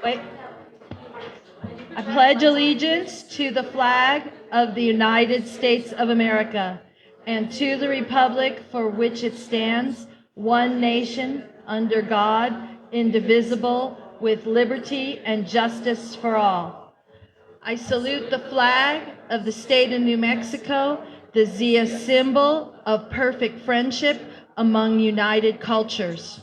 Wait. I pledge allegiance to the flag of the United States of America and to the republic for which it stands, one nation, under God, indivisible, with liberty and justice for all. I salute the flag of the state of New Mexico, the Zia symbol of perfect friendship among united cultures.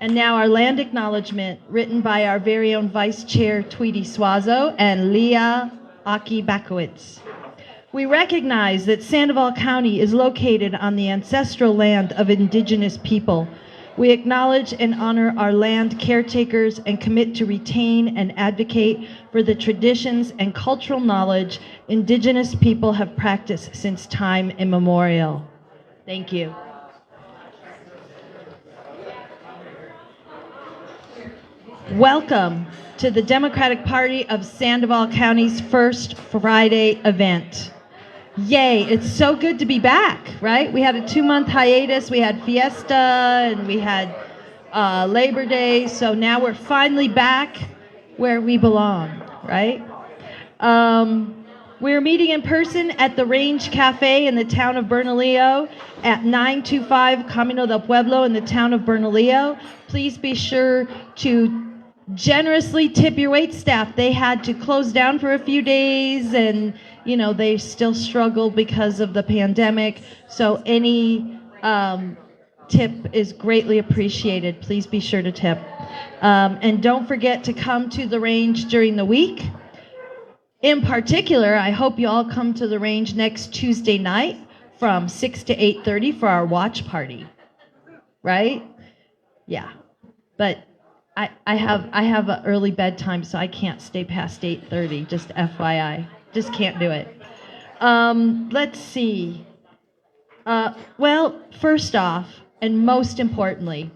And now our land acknowledgement, written by our very own Vice Chair Tweety Suazo and Leah Aki Bakowitz. We recognize that Sandoval County is located on the ancestral land of indigenous people. We acknowledge and honor our land caretakers and commit to retain and advocate for the traditions and cultural knowledge indigenous people have practiced since time immemorial. Thank you. Welcome to the Democratic Party of Sandoval County's first Friday event. Yay, it's so good to be back, right? We had a 2-month hiatus, we had Fiesta, and we had Labor Day, so now we're finally back where we belong, right? We're meeting in person at the Range Cafe in the town of Bernalillo at 925 Camino del Pueblo in the town of Bernalillo. Please be sure to generously tip your wait staff. They had to close down for a few days and, they still struggle because of the pandemic. So any tip is greatly appreciated. Please be sure to tip. And don't forget to come to the range during the week. In particular, I hope you all come to the range next Tuesday night from 6 to 8:30 for our watch party. Right? Yeah. But I have an early bedtime, so I can't stay past 8:30, just FYI. Just can't do it. Let's see. Well, first off, and most importantly,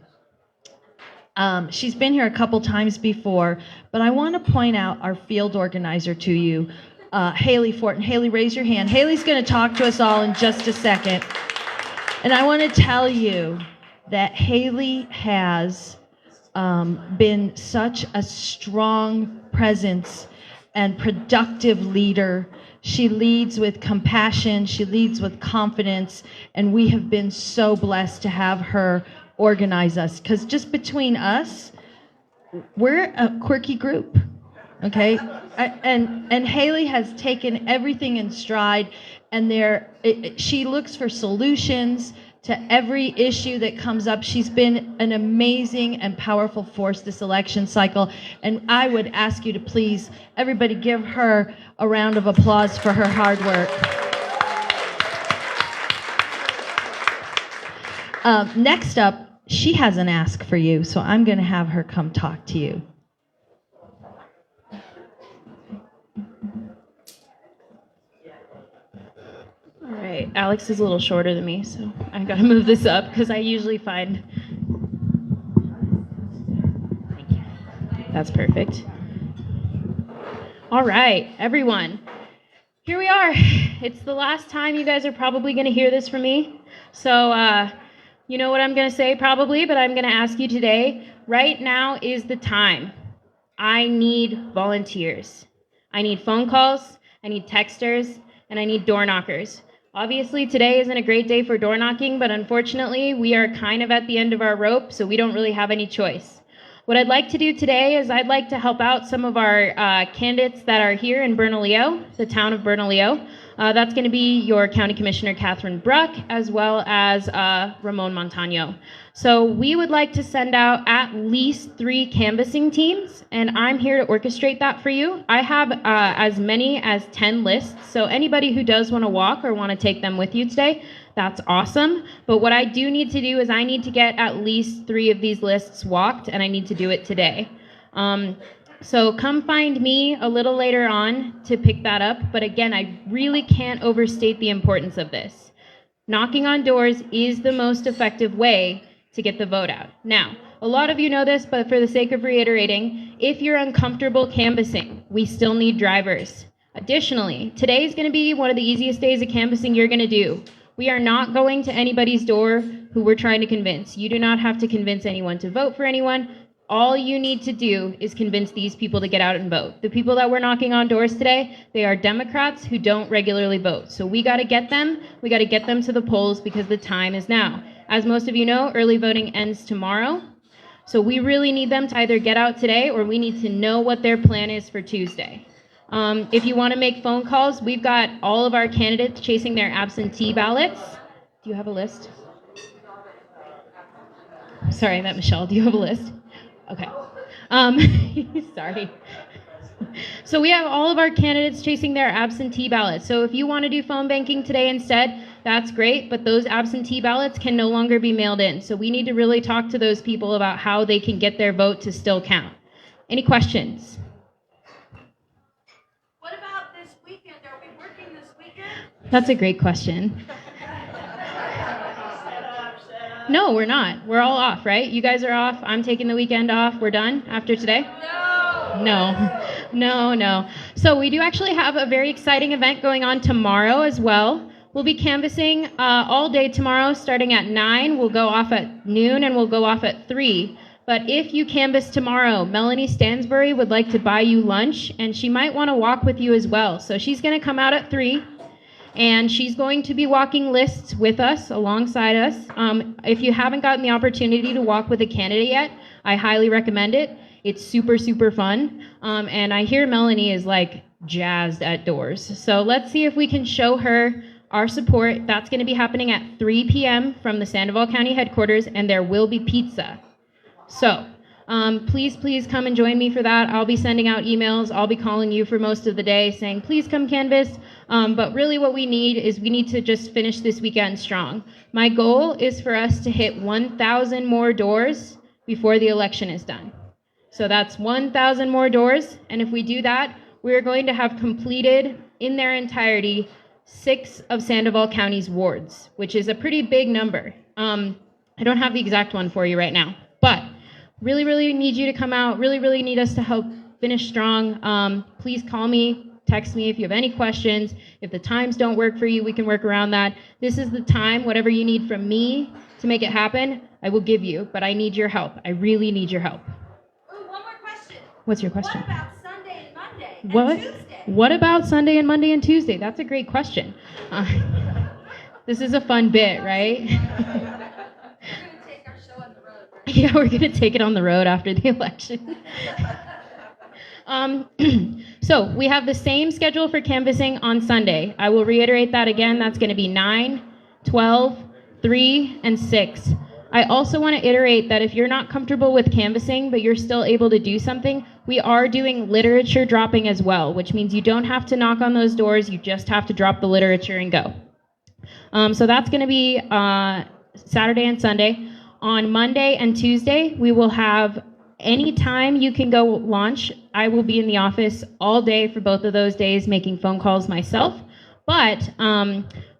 she's been here a couple times before, but I want to point out our field organizer to you, Haley Fortin. Haley, raise your hand. Haley's going to talk to us all in just a second. And I want to tell you that Haley has been such a strong presence and productive leader. She leads with compassion, she leads with confidence, and we have been so blessed to have her organize us, because just between us, we're a quirky group, okay? And Haley has taken everything in stride, and she looks for solutions to every issue that comes up. She's been an amazing and powerful force this election cycle, and I would ask you to please, everybody give her a round of applause for her hard work. Next up, she has an ask for you, so I'm going to have her come talk to you. All right, Alex is a little shorter than me, so I gotta move this up because I usually find. Thank you. That's perfect. All right, everyone. Here we are. It's the last time you guys are probably gonna hear this from me. So, you know what I'm gonna say probably, but I'm gonna ask you today. Right now is the time. I need volunteers. I need phone calls, I need texters, and I need door knockers. Obviously, today isn't a great day for door knocking, but unfortunately, we are kind of at the end of our rope, so we don't really have any choice. What I'd like to do today is I'd like to help out some of our candidates that are here in Bernalillo, the town of Bernalillo. That's going to be your County Commissioner Catherine Bruck, as well as Ramon Montano. So we would like to send out at least 3 canvassing teams, and I'm here to orchestrate that for you. I have as many as 10 lists, so anybody who does want to walk or want to take them with you today, that's awesome. But what I do need to do is I need to get at least 3 of these lists walked, and I need to do it today. So come find me a little later on to pick that up. But again, I really can't overstate the importance of this. Knocking on doors is the most effective way to get the vote out. Now, a lot of you know this, but for the sake of reiterating, if you're uncomfortable canvassing, we still need drivers. Additionally, today is going to be one of the easiest days of canvassing you're going to do. We are not going to anybody's door who we're trying to convince. You do not have to convince anyone to vote for anyone. All you need to do is convince these people to get out and vote. The people that we're knocking on doors today, they are Democrats who don't regularly vote. So we got to get them to the polls because the time is now. As most of you know, early voting ends tomorrow. So we really need them to either get out today or we need to know what their plan is for Tuesday. If you want to make phone calls, we've got all of our candidates chasing their absentee ballots. Do you have a list? Sorry, I meant Michelle. Do you have a list? Okay. Sorry. So we have all of our candidates chasing their absentee ballots. So if you want to do phone banking today instead, that's great, but those absentee ballots can no longer be mailed in. So we need to really talk to those people about how they can get their vote to still count. Any questions? What about this weekend? Are we working this weekend? That's a great question. No, we're not. We're all off, right? You guys are off. I'm taking the weekend off. We're done after today? No. So we do actually have a very exciting event going on tomorrow as well. We'll be canvassing all day tomorrow, starting at 9. We'll go off at noon, and we'll go off at 3. But if you canvass tomorrow, Melanie Stansbury would like to buy you lunch, and she might want to walk with you as well. So she's going to come out at 3. And she's going to be walking lists with us, alongside us. If you haven't gotten the opportunity to walk with a candidate yet, I highly recommend it. It's super, super fun. And I hear Melanie is like jazzed at doors. So let's see if we can show her our support. That's going to be happening at 3 p.m. from the Sandoval County headquarters, and there will be pizza. So please come and join me for that. I'll be sending out emails. I'll be calling you for most of the day saying, please come canvass. But really what we need to just finish this weekend strong. My goal is for us to hit 1,000 more doors before the election is done. So that's 1,000 more doors. And if we do that, we're going to have completed in their entirety 6 of Sandoval County's wards, which is a pretty big number. I don't have the exact one for you right now, but really need you to come out, really need us to help finish strong. Please call me, text me if you have any questions. If the times don't work for you, we can work around that. This is the time, whatever you need from me to make it happen, I will give you, but I need your help. I really need your help. Ooh, one more question. What's your question? What about Sunday and Monday and Tuesday? What about Sunday and Monday and Tuesday? That's a great question. This is a fun bit, right? Yeah, we're going to take it on the road after the election. So we have the same schedule for canvassing on Sunday. I will reiterate that again. That's going to be 9, 12, 3, and 6. I also want to iterate that if you're not comfortable with canvassing, but you're still able to do something, we are doing literature dropping as well, which means you don't have to knock on those doors. You just have to drop the literature and go. So that's going to be Saturday and Sunday. On Monday and Tuesday, we will have any time you can go launch. I will be in the office all day for both of those days making phone calls myself. But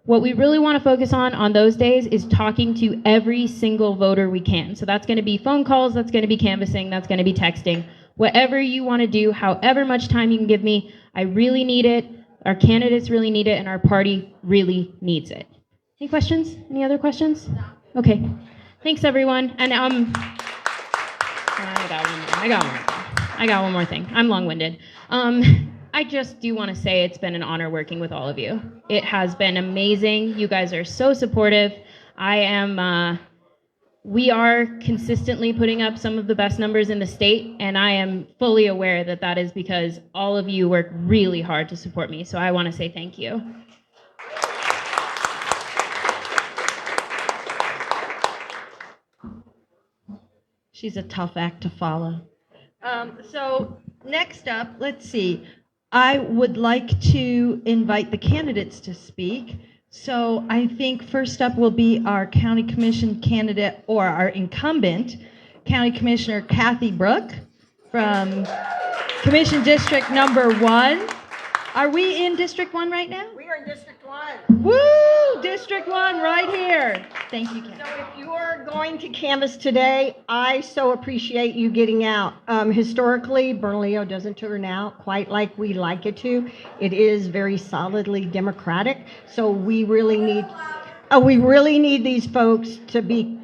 what we really want to focus on those days is talking to every single voter we can. So that's going to be phone calls, that's going to be canvassing, that's going to be texting. Whatever you want to do, however much time you can give me, I really need it. Our candidates really need it, and our party really needs it. Any questions? Any other questions? Okay. Thanks, everyone. And I got one more thing. I'm long-winded. I just do want to say it's been an honor working with all of you. It has been amazing. You guys are so supportive. We are consistently putting up some of the best numbers in the state, and I am fully aware that that is because all of you work really hard to support me. So I want to say thank you. She's a tough act to follow. So next up, let's see. I would like to invite the candidates to speak. So I think first up will be our county commission candidate, or our incumbent, County Commissioner Kathy Brook from Commission District number 1. Are we in District 1 right now? We are in District 1. Woo! District 1 right here. Thank you, Kathy. So if you are going to canvass today, I so appreciate you getting out. Historically, Bernalillo doesn't turn out quite like we like it to. It is very solidly Democratic. So we really need these folks to be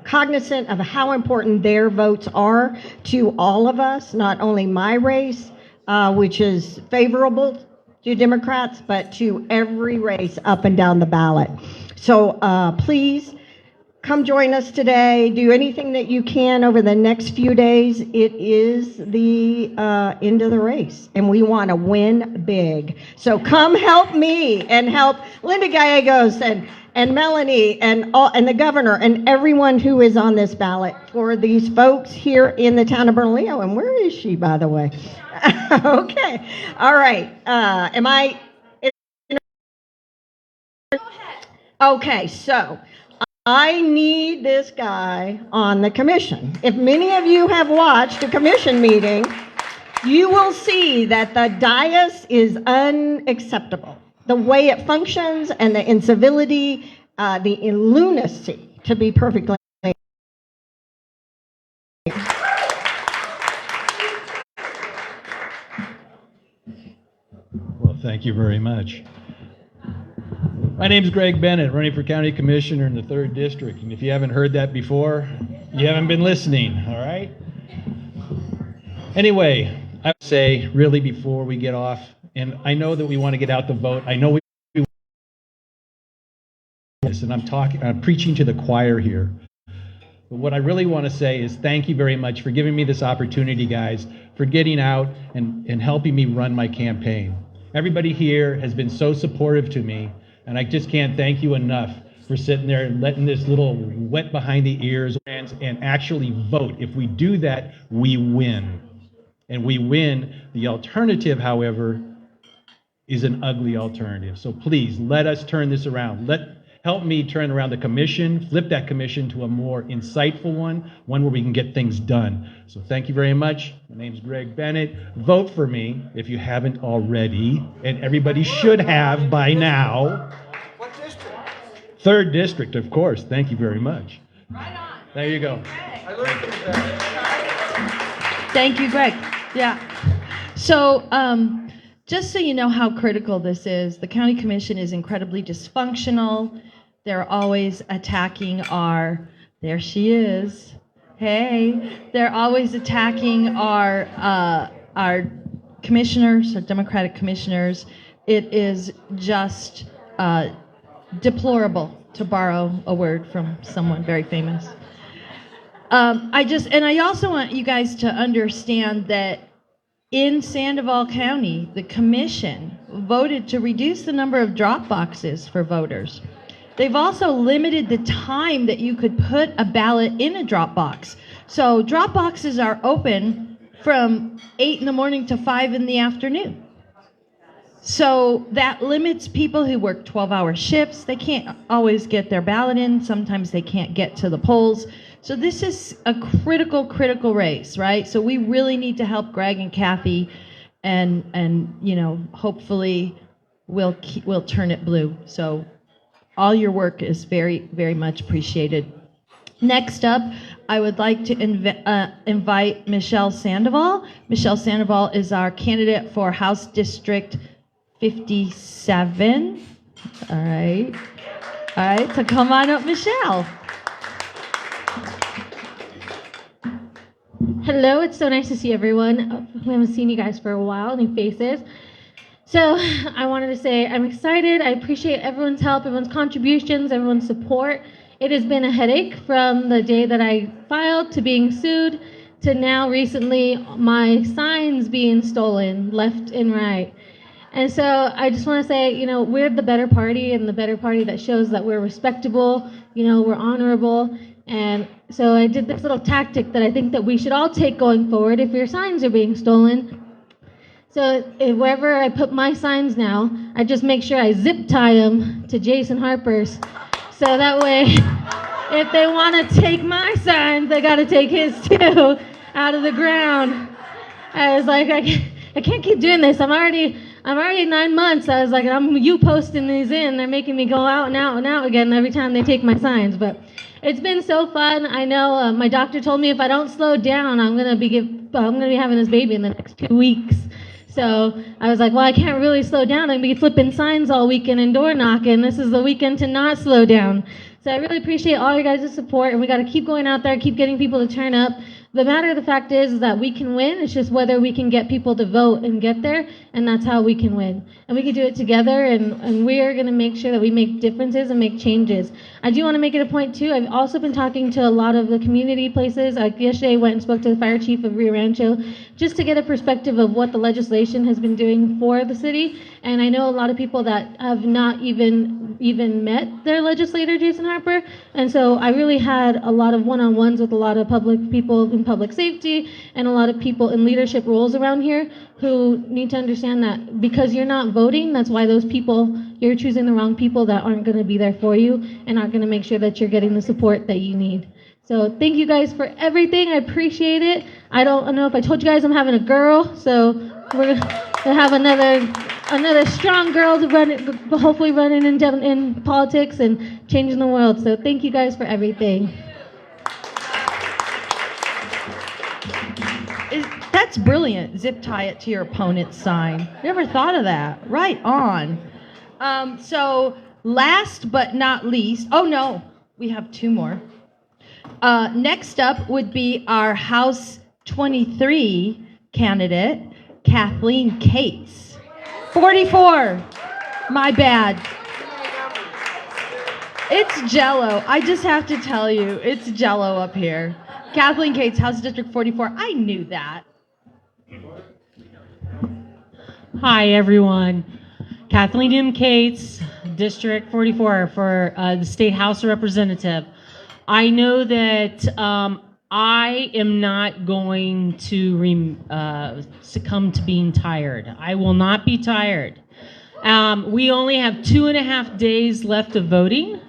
cognizant of how important their votes are to all of us, not only my race, which is favorable to Democrats, but to every race up and down the ballot. So please come join us today. Do anything that you can over the next few days. It is the end of the race, and we want to win big. So come help me and help Linda Gallegos and Melanie and the governor and everyone who is on this ballot for these folks here in the town of Bernalillo. And where is she, by the way? Okay. All right. Am I? Okay, so I need this guy on the commission. If many of you have watched a commission meeting, you will see that the dais is unacceptable. The way it functions and the incivility, the lunacy, to be perfectly Well, thank you very much. My name is Greg Bennett, running for County Commissioner in the 3rd District. And if you haven't heard that before, you haven't been listening, all right? Anyway, I would say, really, before we get off, and I know that we want to get out the vote. I know we and I'm preaching to the choir here. But what I really want to say is thank you very much for giving me this opportunity, guys, for getting out and helping me run my campaign. Everybody here has been so supportive to me, and I just can't thank you enough for sitting there and letting this little wet behind the ears and actually vote. If we do that, we win. And we win. The alternative, however, is an ugly alternative. So please, let us turn this around. Help me turn around the commission, flip that commission to a more insightful one where we can get things done. So thank you very much. My name's Greg Bennett. Vote for me if you haven't already, and everybody should have by now. What district? 3rd District, of course. Thank you very much. Right on. There you go. I learned from that. Thank you, Greg. Yeah. So, just so you know how critical this is, the county commission is incredibly dysfunctional. They're always attacking there she is. Hey, they're always attacking our commissioners, our Democratic commissioners. It is just deplorable, to borrow a word from someone very famous. I also want you guys to understand that in Sandoval County, the commission voted to reduce the number of drop boxes for voters. They've also limited the time that you could put a ballot in a drop box. So drop boxes are open from 8 in the morning to 5 in the afternoon. So that limits people who work 12-hour shifts. They can't always get their ballot in. Sometimes they can't get to the polls. So this is a critical race, right? So we really need to help Greg and Kathy, and hopefully we'll turn it blue. So all your work is very, very much appreciated. Next up, I would like to invite Michelle Sandoval. Michelle Sandoval is our candidate for House District 57. All right, so come on up, Michelle. Hello, it's so nice to see everyone. We haven't seen you guys for a while, new faces. So I wanted to say I'm excited. I appreciate everyone's help, everyone's contributions, everyone's support. It has been a headache from the day that I filed to being sued to now recently my signs being stolen left and right. And so I just want to say, we're the better party, and the better party that shows that we're respectable, we're honorable. And so I did this little tactic that I think that we should all take going forward if your signs are being stolen. So wherever I put my signs now, I just make sure I zip tie them to Jason Harper's. So that way, if they want to take my signs, they got to take his too out of the ground. I was like, I can't keep doing this. I'm already 9 months. I was like, you posting these in. They're making me go out and out and out again every time they take my signs. But it's been so fun. I know my doctor told me if I don't slow down, I'm gonna be having this baby in the next 2 weeks. So I was like, well, I can't really slow down. I'm gonna be flipping signs all weekend and door knocking. This is the weekend to not slow down. So I really appreciate all you guys' support, and we got to keep going out there, keep getting people to turn up. The matter of the fact is that we can win. It's just whether we can get people to vote and get there, and that's how we can win. And we can do it together, and we are going to make sure that we make differences and make changes. I do want to make it a point, too. I've also been talking to a lot of the community places. Like yesterday, I went and spoke to the fire chief of Rio Rancho just to get a perspective of what the legislation has been doing for the city. And I know a lot of people that have not even met their legislator, Jason Harper. And so I really had a lot of one-on-ones with a lot of public people in public safety and a lot of people in leadership roles around here who need to understand that because you're not voting, that's why those people, you're choosing the wrong people that aren't going to be there for you and aren't going to make sure that you're getting the support that you need. So thank you guys for everything. I appreciate it. I don't know if I told you guys I'm having a girl, so we're going to have another strong girl to hopefully running in politics and changing the world. So thank you guys for everything. That's brilliant. Zip tie it to your opponent's sign. Never thought of that. Right on. So last but not least, oh no, we have two more. Next up would be our House 23 candidate, Kathleen Cates. 44. My bad. It's Jello. I just have to tell you, it's Jello up here. Kathleen Cates, House District 44. I knew that. Hi, everyone. Kathleen M. Cates, District 44 for the State House Representative. I know that I am not going to succumb to being tired. I will not be tired. We only have 2.5 days left of voting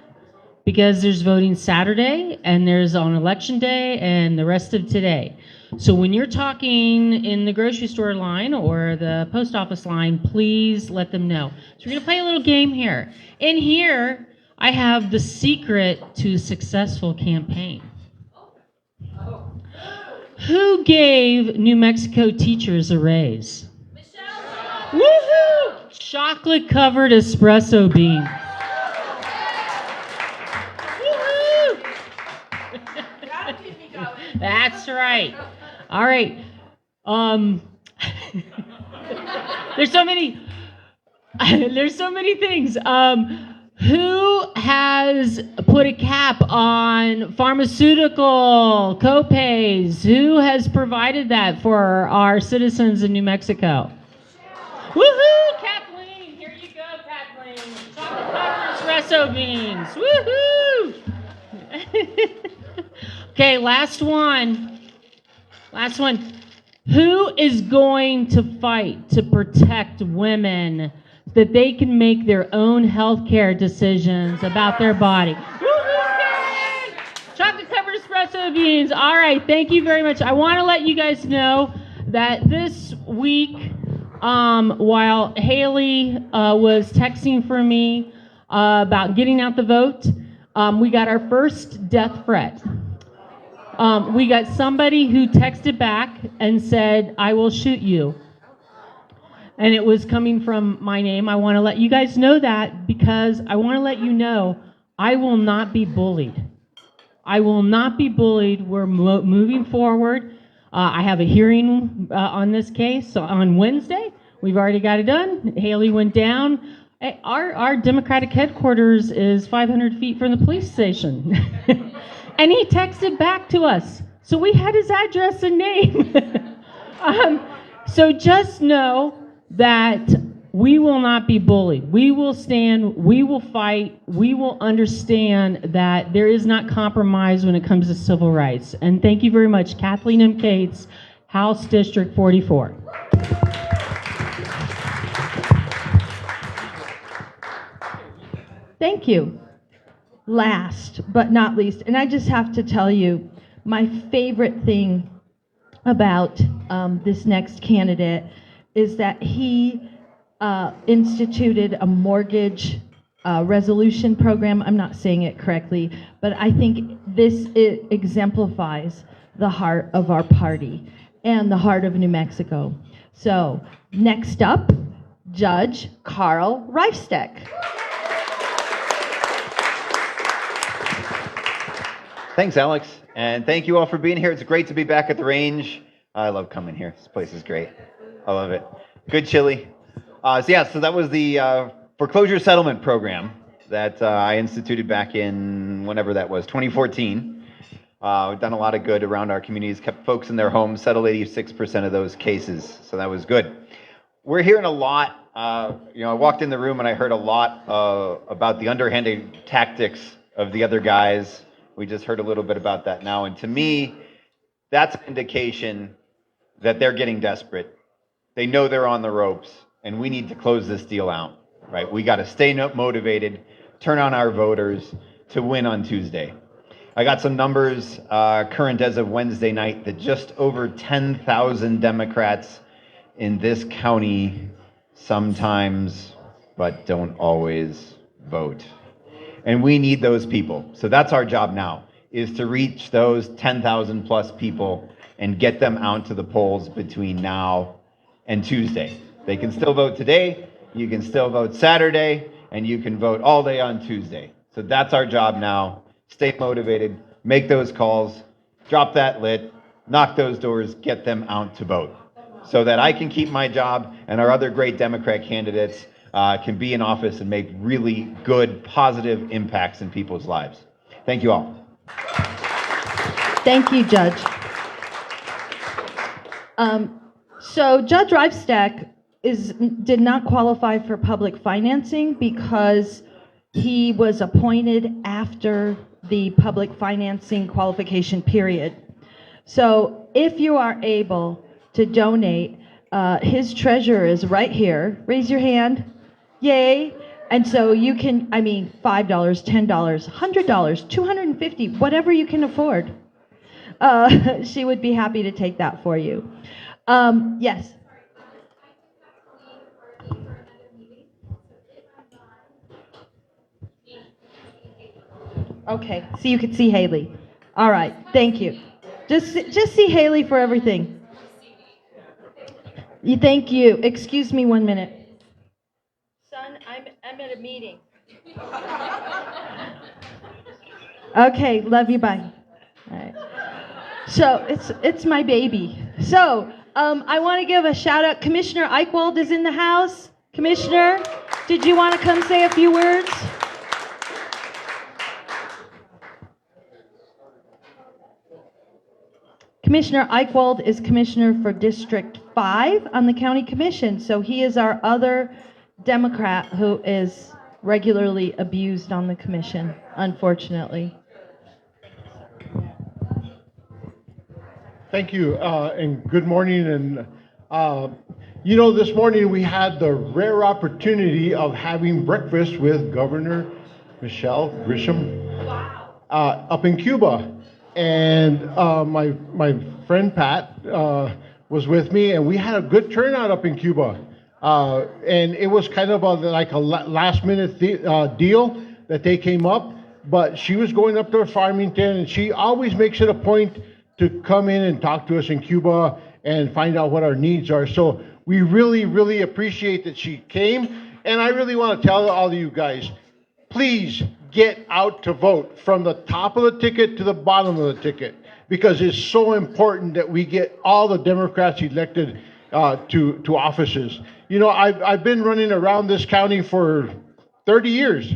because there's voting Saturday and there's on election day and the rest of today. So when you're talking in the grocery store line or the post office line, please let them know. So we're going to play a little game here. In here, I have the secret to a successful campaign. Who gave New Mexico teachers a raise? Michelle. Woohoo! Chocolate-covered espresso beans. Woohoo! That's right. All right. There's so many things. Who has put a cap on pharmaceutical copays? Who has provided that for our citizens in New Mexico? Woohoo, Kathleen! Here you go, Kathleen. Chocolate espresso beans. Woohoo! Okay, last one. Who is going to fight to protect women that they can make their own health care decisions about their body? Chocolate-covered espresso beans. All right, thank you very much. I want to let you guys know that this week, while Haley was texting for me about getting out the vote, we got our first death threat. We got somebody who texted back and said, "I will shoot you." And it was coming from my name. I want to let you guys know that because I want to let you know I will not be bullied. I will not be bullied. We're moving forward. I have a hearing on this case on Wednesday. We've already got it done. Haley went down. Our Democratic headquarters is 500 feet from the police station. And he texted back to us. So we had his address and name. So just know that we will not be bullied. We will stand, we will fight, we will understand that there is not compromise when it comes to civil rights. And thank you very much, Kathleen M. Cates, House District 44. Thank you. Last but not least, and I just have to tell you, my favorite thing about this next candidate is that he instituted a mortgage resolution program. I'm not saying it correctly, but I think it exemplifies the heart of our party and the heart of New Mexico. So next up, Judge Carl Reifsteck. Thanks, Alex. And thank you all for being here. It's great to be back at the range. I love coming here. This place is great. I love it. Good chili. So that was the foreclosure settlement program that I instituted back in whenever that was, 2014. We've done a lot of good around our communities, kept folks in their homes, settled 86% of those cases. So that was good. We're hearing a lot. I walked in the room and I heard a lot about the underhanded tactics of the other guys. We just heard a little bit about that now. And to me, that's an indication that they're getting desperate. They know they're on the ropes, and we need to close this deal out, right? We got to stay motivated, turn on our voters to win on Tuesday. I got some numbers current as of Wednesday night that just over 10,000 Democrats in this county sometimes, but don't always vote. And we need those people. So that's our job now, is to reach those 10,000 plus people and get them out to the polls between now and Tuesday. They can still vote today, you can still vote Saturday, and you can vote all day on Tuesday. So that's our job now. Stay motivated, make those calls, drop that lit, knock those doors, get them out to vote, so that I can keep my job and our other great Democrat candidates can be in office and make really good, positive impacts in people's lives. Thank you all. Thank you, Judge. So Judge Reifstack did not qualify for public financing because he was appointed after the public financing qualification period. So if you are able to donate, his treasurer is right here. Raise your hand. Yay. And so you can, $5, $10, $100, $250, whatever you can afford. She would be happy to take that for you. Yes. Okay, so you could see Haley. All right, thank you. Just see Haley for everything. Thank you. Excuse me 1 minute. Son, I'm at a meeting. Okay, love you, bye. All right. So it's my baby. So I want to give a shout out. Commissioner Eichwald is in the house. Commissioner, did you want to come say a few words? Commissioner Eichwald is commissioner for District 5 on the county commission, so he is our other Democrat who is regularly abused on the commission, unfortunately. Thank you, and good morning. And this morning we had the rare opportunity of having breakfast with Governor Michelle Grisham up in Cuba. And my friend Pat was with me, and we had a good turnout up in Cuba. And it was kind of like a last-minute deal that they came up. But she was going up to Farmington, and she always makes it a point to come in and talk to us in Cuba and find out what our needs are. So we really, really appreciate that she came. And I really want to tell all of you guys, please get out to vote from the top of the ticket to the bottom of the ticket, because it's so important that we get all the Democrats elected to offices. I've been running around this county for 30 years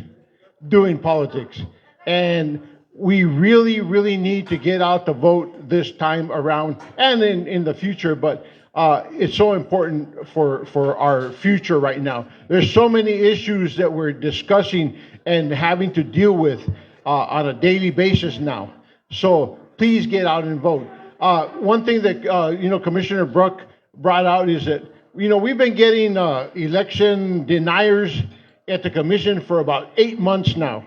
doing politics, and we really, really need to get out to vote this time around and in the future. But it's so important for our future right now. There's so many issues that we're discussing and having to deal with on a daily basis now. So please get out and vote. One thing that Commissioner Bruck brought out is that we've been getting election deniers at the commission for about 8 months now,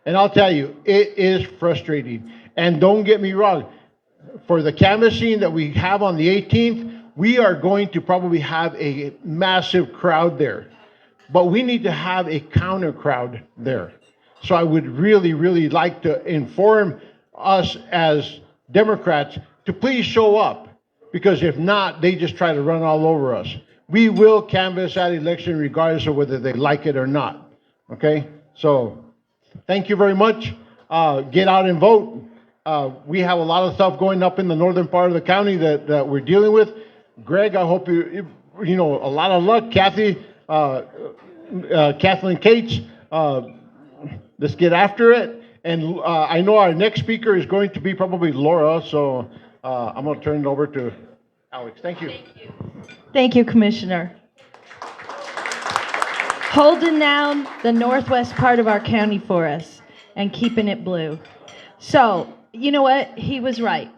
and I'll tell you, it is frustrating. And don't get me wrong, for the canvassing that we have on the 18th, we are going to probably have a massive crowd there. But we need to have a counter crowd there. So I would really, really like to inform us as Democrats to please show up, because if not, they just try to run all over us. We will canvass that election regardless of whether they like it or not. Okay? So thank you very much. Get out and vote. We have a lot of stuff going up in the northern part of the county that we're dealing with. Greg, I hope you know, a lot of luck. Kathy, Kathleen Cates, let's get after it. And I know our next speaker is going to be probably Laura, so I'm going to turn it over to Alex. Thank you. Thank you, Commissioner. Holding down the northwest part of our county for us and keeping it blue. So, you know what? He was right.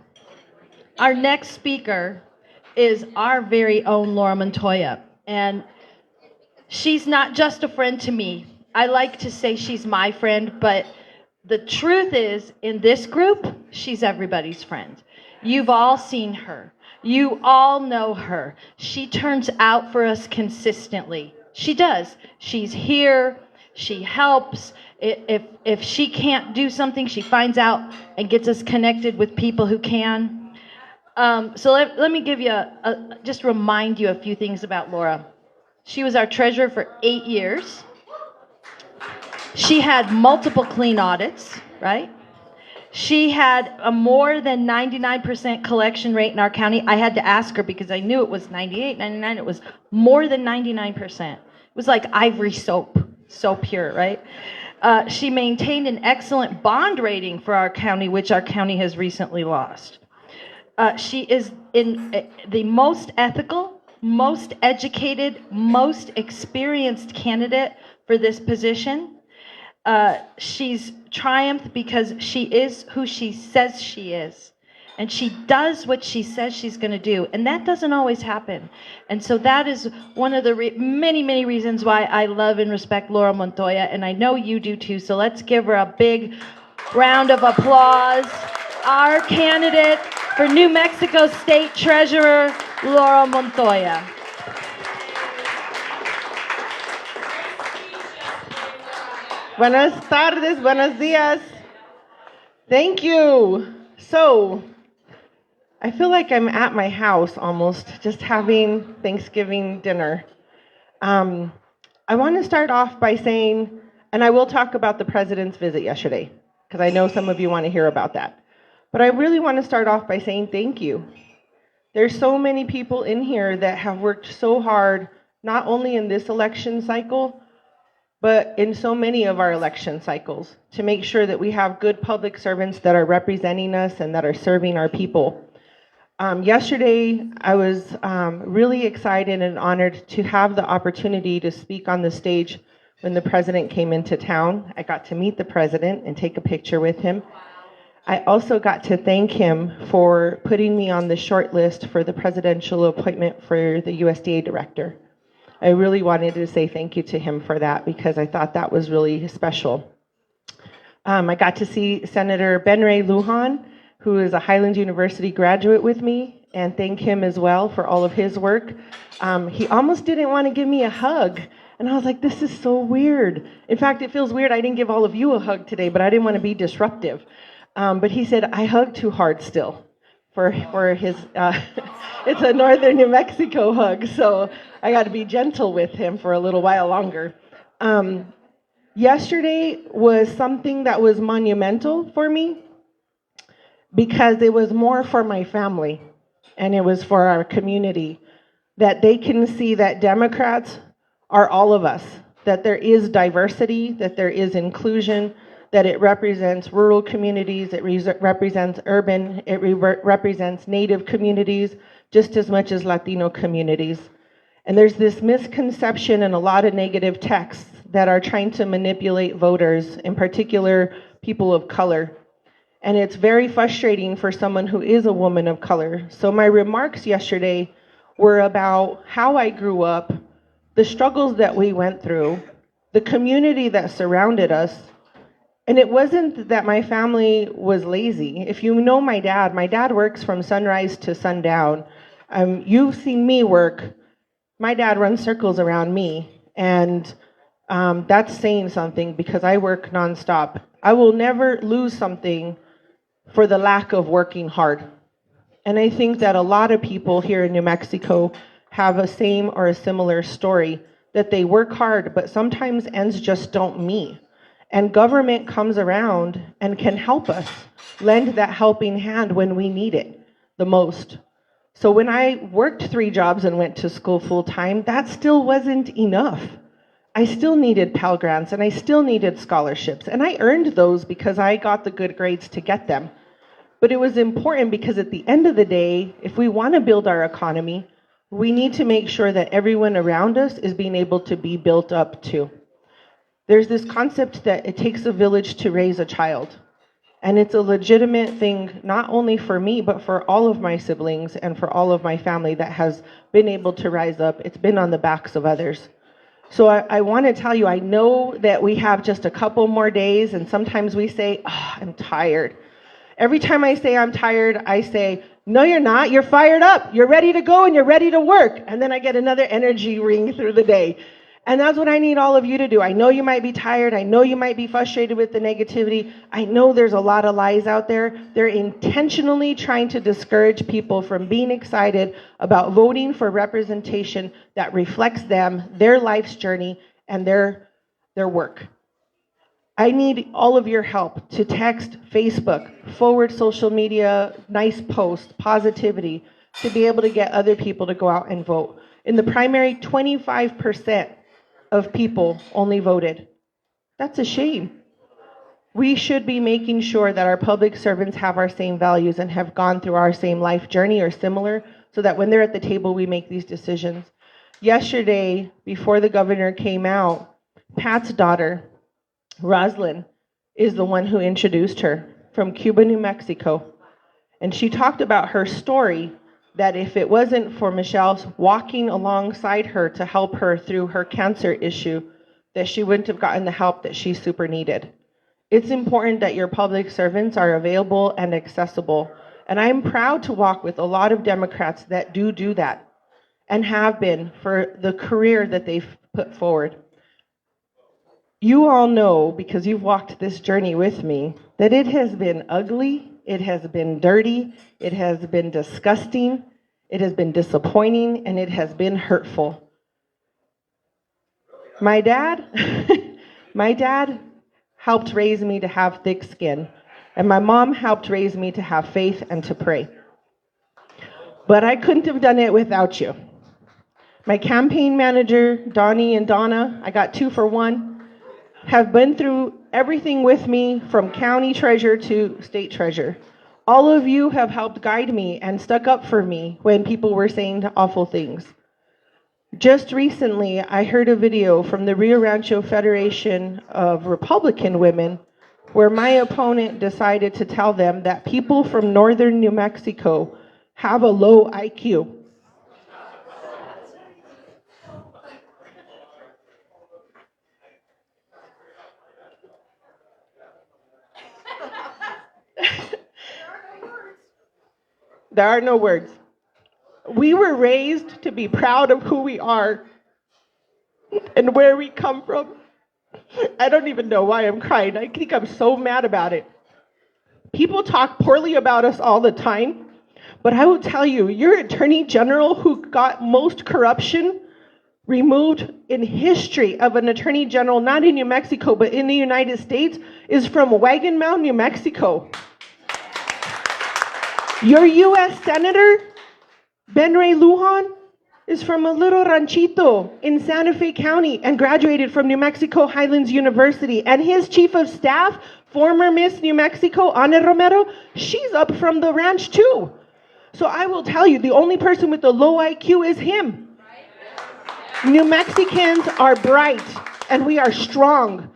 Our next speaker is our very own Laura Montoya. And she's not just a friend to me. I like to say she's my friend, but the truth is, in this group, she's everybody's friend. You've all seen her. You all know her. She turns out for us consistently. She does. She's here. She helps. If she can't do something, she finds out and gets us connected with people who can. So let me give you just remind you a few things about Laura. She was our treasurer for 8 years. She had multiple clean audits, right? She had a more than 99% collection rate in our county. I had to ask her because I knew it was 98, 99. It was more than 99%. It was like ivory soap, so pure, right? She maintained an excellent bond rating for our county, which our county has recently lost. She is the most ethical, most educated, most experienced candidate for this position. She's triumphed because she is who she says she is. And she does what she says she's going to do. And that doesn't always happen. And so that is one of the many, many reasons why I love and respect Laura Montoya. And I know you do too. So let's give her a big round of applause. Our candidate for New Mexico State Treasurer, Laura Montoya. Buenas tardes, buenos días. Thank you. So, I feel like I'm at my house almost, just having Thanksgiving dinner. I want to start off by saying, and I will talk about the president's visit yesterday, because I know some of you want to hear about that. But I really want to start off by saying thank you. There's so many people in here that have worked so hard, not only in this election cycle, but in so many of our election cycles, to make sure that we have good public servants that are representing us and that are serving our people. Yesterday, I was really excited and honored to have the opportunity to speak on the stage when the president came into town. I got to meet the president and take a picture with him. I also got to thank him for putting me on the short list for the presidential appointment for the USDA director. I really wanted to say thank you to him for that because I thought that was really special. I got to see Senator Ben Ray Lujan, who is a Highlands University graduate with me, and thank him as well for all of his work. He almost didn't want to give me a hug, and I was like, this is so weird. In fact, it feels weird I didn't give all of you a hug today, but I didn't want to be disruptive. But he said, I hug too hard still for his, it's a northern New Mexico hug, so I got to be gentle with him for a little while longer. Yesterday was something that was monumental for me because it was more for my family and it was for our community, that they can see that Democrats are all of us, that there is diversity, that there is inclusion, that it represents rural communities, it represents urban, it represents Native communities just as much as Latino communities. And there's this misconception and a lot of negative texts that are trying to manipulate voters, in particular people of color. And it's very frustrating for someone who is a woman of color. So my remarks yesterday were about how I grew up, the struggles that we went through, the community that surrounded us. And it wasn't that my family was lazy. If you know my dad works from sunrise to sundown. You've seen me work. My dad runs circles around me, and that's saying something because I work nonstop. I will never lose something for the lack of working hard. And I think that a lot of people here in New Mexico have a same or a similar story, that they work hard, but sometimes ends just don't meet. And government comes around and can help us, lend that helping hand when we need it the most. So when I worked 3 jobs and went to school full time, that still wasn't enough. I still needed Pell Grants and I still needed scholarships. And I earned those because I got the good grades to get them. But it was important because at the end of the day, if we want to build our economy, we need to make sure that everyone around us is being able to be built up too. There's this concept that it takes a village to raise a child. And it's a legitimate thing, not only for me, but for all of my siblings and for all of my family that has been able to rise up. It's been on the backs of others. So I want to tell you, I know that we have just a couple more days, and sometimes we say, oh, I'm tired. Every time I say I'm tired, I say, no, you're not. You're fired up. You're ready to go and you're ready to work. And then I get another energy ring through the day. And that's what I need all of you to do. I know you might be tired. I know you might be frustrated with the negativity. I know there's a lot of lies out there. They're intentionally trying to discourage people from being excited about voting for representation that reflects them, their life's journey, and their work. I need all of your help to text, Facebook, forward social media, nice posts, positivity, to be able to get other people to go out and vote. In the primary, 25% of people only voted. That's a shame. We should be making sure that our public servants have our same values and have gone through our same life journey or similar, so that when they're at the table, we make these decisions. Yesterday, before the governor came out, Pat's daughter, Roslyn, is the one who introduced her from Cuba, New Mexico. And she talked about her story, that if it wasn't for Michelle walking alongside her to help her through her cancer issue, that she wouldn't have gotten the help that she super needed. It's important that your public servants are available and accessible. And I'm proud to walk with a lot of Democrats that do that and have been for the career that they've put forward. You all know, because you've walked this journey with me, that it has been ugly, it has been dirty, it has been disgusting, it has been disappointing, and it has been hurtful. My dad helped raise me to have thick skin, and my mom helped raise me to have faith and to pray. But I couldn't have done it without you. My campaign manager, Donnie and Donna, I got 2 for 1, have been through everything with me from county treasurer to state treasurer. All of you have helped guide me and stuck up for me when people were saying awful things. Just recently, I heard a video from the Rio Rancho Federation of Republican Women where my opponent decided to tell them that people from northern New Mexico have a low IQ. There are no words. We were raised to be proud of who we are and where we come from. I don't even know why I'm crying. I think I'm so mad about it. People talk poorly about us all the time, but I will tell you, your attorney general who got most corruption removed in history of an attorney general, not in New Mexico, but in the United States, is from Wagon Mound, New Mexico. Your U.S. Senator, Ben Ray Lujan, is from a little ranchito in Santa Fe County and graduated from New Mexico Highlands University. And his chief of staff, former Miss New Mexico, Ana Romero, she's up from the ranch too. So I will tell you, the only person with a low IQ is him. New Mexicans are bright and we are strong.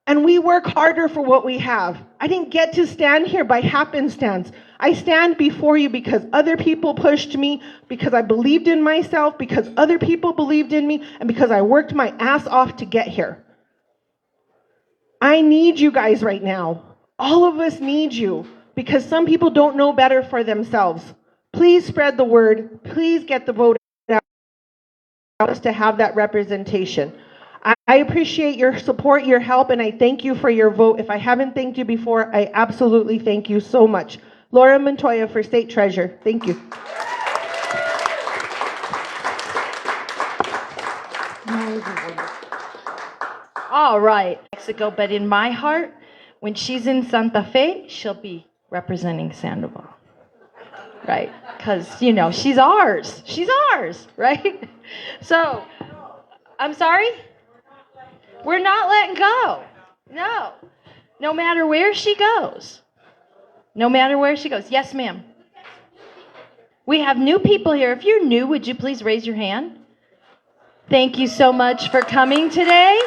And we work harder for what we have. I didn't get to stand here by happenstance. I stand before you because other people pushed me, because I believed in myself, because other people believed in me, and because I worked my ass off to get here. I need you guys right now. All of us need you because some people don't know better for themselves. Please spread the word. Please get the vote out to have that representation. I appreciate your support, your help, and I thank you for your vote. If I haven't thanked you before, I absolutely thank you so much. Laura Montoya for State Treasurer. Thank you. All right. Mexico, but in my heart, when she's in Santa Fe, she'll be representing Sandoval. Right? Because, you know, she's ours. She's ours, right? So, I'm sorry? We're not letting go. No. No matter where she goes. No matter where she goes. Yes, ma'am. We have new people here. If you're new, would you please raise your hand? Thank you so much for coming today.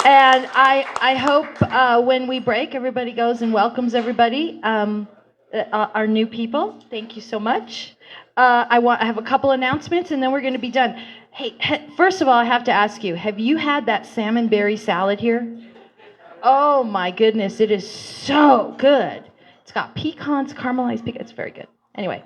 And I hope when we break, everybody goes and welcomes everybody. Our new people. Thank you so much. I have a couple announcements, and then we're going to be done. Hey, first of all, I have to ask you, have you had that salmon berry salad here? Oh my goodness, it is so good. It's got pecans, caramelized pecans. It's very good. Anyway,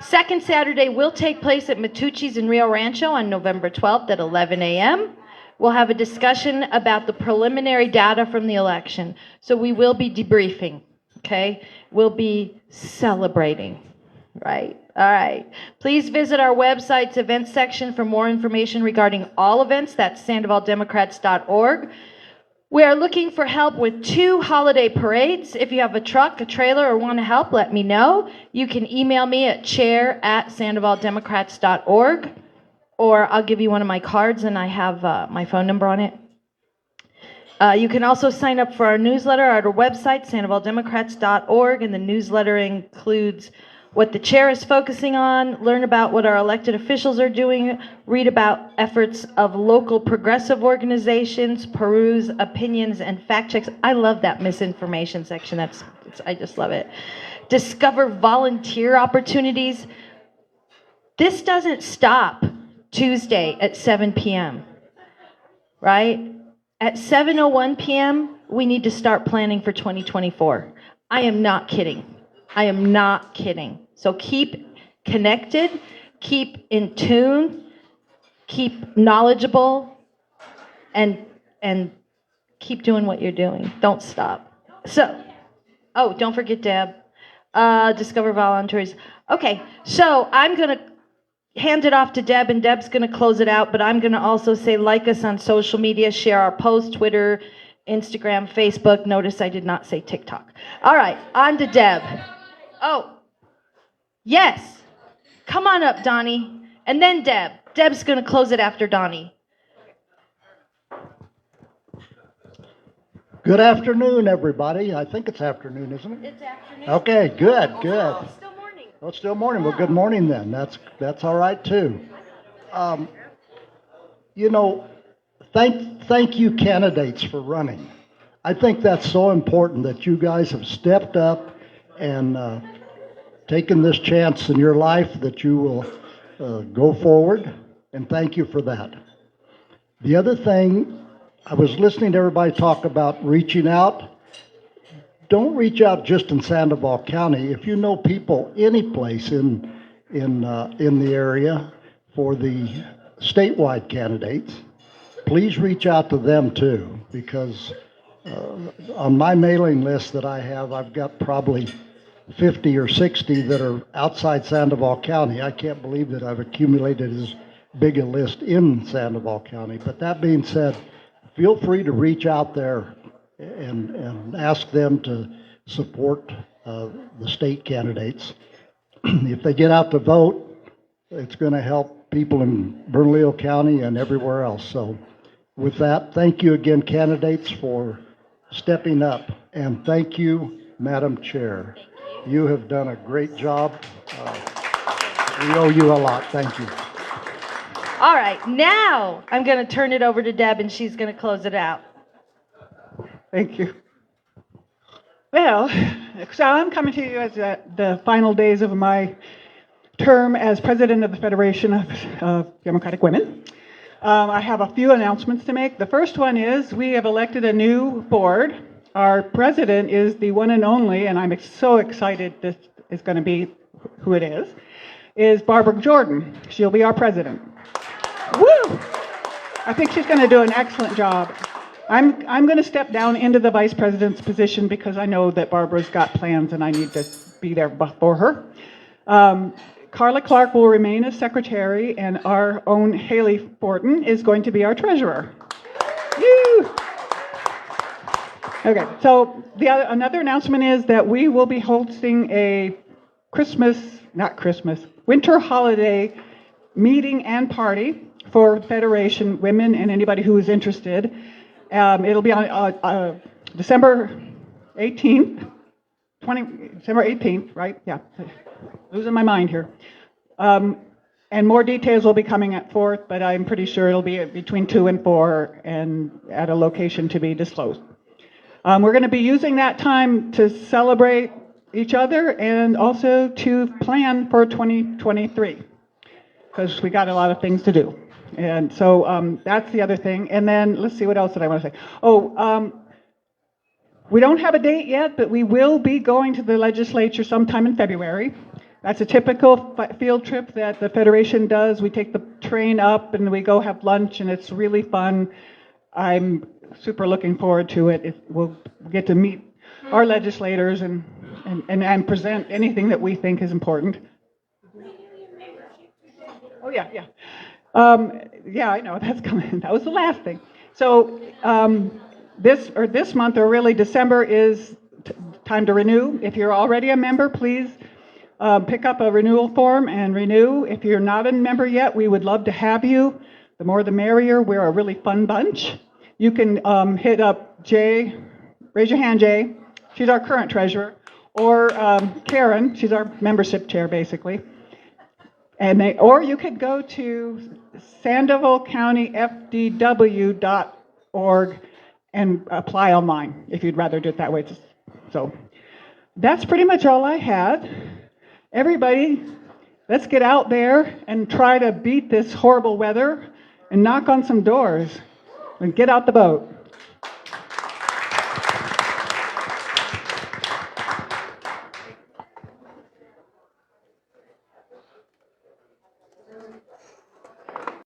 second Saturday will take place at Matucci's in Rio Rancho on November 12th at 11 a.m. We'll have a discussion about the preliminary data from the election. So we will be debriefing, okay? We'll be celebrating, right? All right. Please visit our website's events section for more information regarding all events. That's sandovaldemocrats.org. We are looking for help with 2 holiday parades. If you have a truck, a trailer, or want to help, let me know. You can email me at chair@sandovaldemocrats.org, or I'll give you one of my cards, and I have my phone number on it. You can also sign up for our newsletter at our website, sandovaldemocrats.org, and the newsletter includes what the chair is focusing on, learn about what our elected officials are doing, read about efforts of local progressive organizations, peruse opinions and fact checks. I love that misinformation section. I just love it. Discover volunteer opportunities. This doesn't stop Tuesday at 7 p.m., right? At 7:01 p.m., we need to start planning for 2024. I am not kidding. I am not kidding. So keep connected, keep in tune, keep knowledgeable, and keep doing what you're doing. Don't stop. So, don't forget Deb. Discover volunteers. Okay, so I'm going to hand it off to Deb, and Deb's going to close it out, but I'm going to also say like us on social media, share our posts, Twitter, Instagram, Facebook. Notice I did not say TikTok. All right, on to Deb. Oh, yes. Come on up, Donnie. And then Deb. Deb's going to close it after Donnie. Good afternoon, everybody. I think it's afternoon, isn't it? It's afternoon. Okay, good. Oh, it's still morning. Oh, it's still morning. Well, good morning then. That's all right too. You know, thank you candidates for running. I think that's so important that you guys have stepped up and taken this chance in your life that you will go forward, and thank you for that. The other thing, I was listening to everybody talk about reaching out. Don't reach out just in Sandoval County. If you know people any place in the area for the statewide candidates, please reach out to them too, because on my mailing list that I have, I've got probably 50 or 60 that are outside Sandoval County. I can't believe that I've accumulated as big a list in Sandoval County. But that being said, feel free to reach out there and ask them to support the state candidates. If they get out to vote, it's going to help people in Bernalillo County and everywhere else. So with that, thank you again, candidates, for stepping up. And thank you, Madam Chair. You have done a great job. We owe you a lot. Thank you. All right, now I'm going to turn it over to Deb, and she's going to close it out. Thank you. Well, so I'm coming to you as the final days of my term as president of the Federation of Democratic Women. I have a few announcements to make. The first one is we have elected a new board. Our president is the one and only, and I'm so excited this is going to be who it is Barbara Jordan. She'll be our president. Woo! I think she's going to do an excellent job. I'm going to step down into the vice president's position because I know that Barbara's got plans and I need to be there for her. Carla Clark will remain as secretary, and our own Haley Fortin is going to be our treasurer. Woo! Okay, so another announcement is that we will be hosting a winter holiday meeting and party for Federation women and anybody who is interested. It'll be on December 18th, December 18th, right? Yeah, losing my mind here. And more details will be coming forth, but I'm pretty sure it'll be between 2 and 4 and at a location to be disclosed. We're going to be using that time to celebrate each other and also to plan for 2023 because we got a lot of things to do. And so that's the other thing. And then let's see, what else did I want to say? We don't have a date yet, but we will be going to the legislature sometime in February. That's a typical field trip that the Federation does. We take the train up and we go have lunch, and it's really fun. I'm super looking forward to it. We'll get to meet our legislators and present anything that we think is important. Oh, yeah. Yeah, I know, that's coming. That was the last thing. So this month, or really December, is time to renew. If you're already a member, please pick up a renewal form and renew. If you're not a member yet, we would love to have you. The more the merrier. We're a really fun bunch. You can hit up Jay, raise your hand, Jay. She's our current treasurer. Or Karen, she's our membership chair, basically. Or you could go to sandovalcountykfdw.org and apply online if you'd rather do it that way. So that's pretty much all I had. Everybody, let's get out there and try to beat this horrible weather and knock on some doors and get out the boat.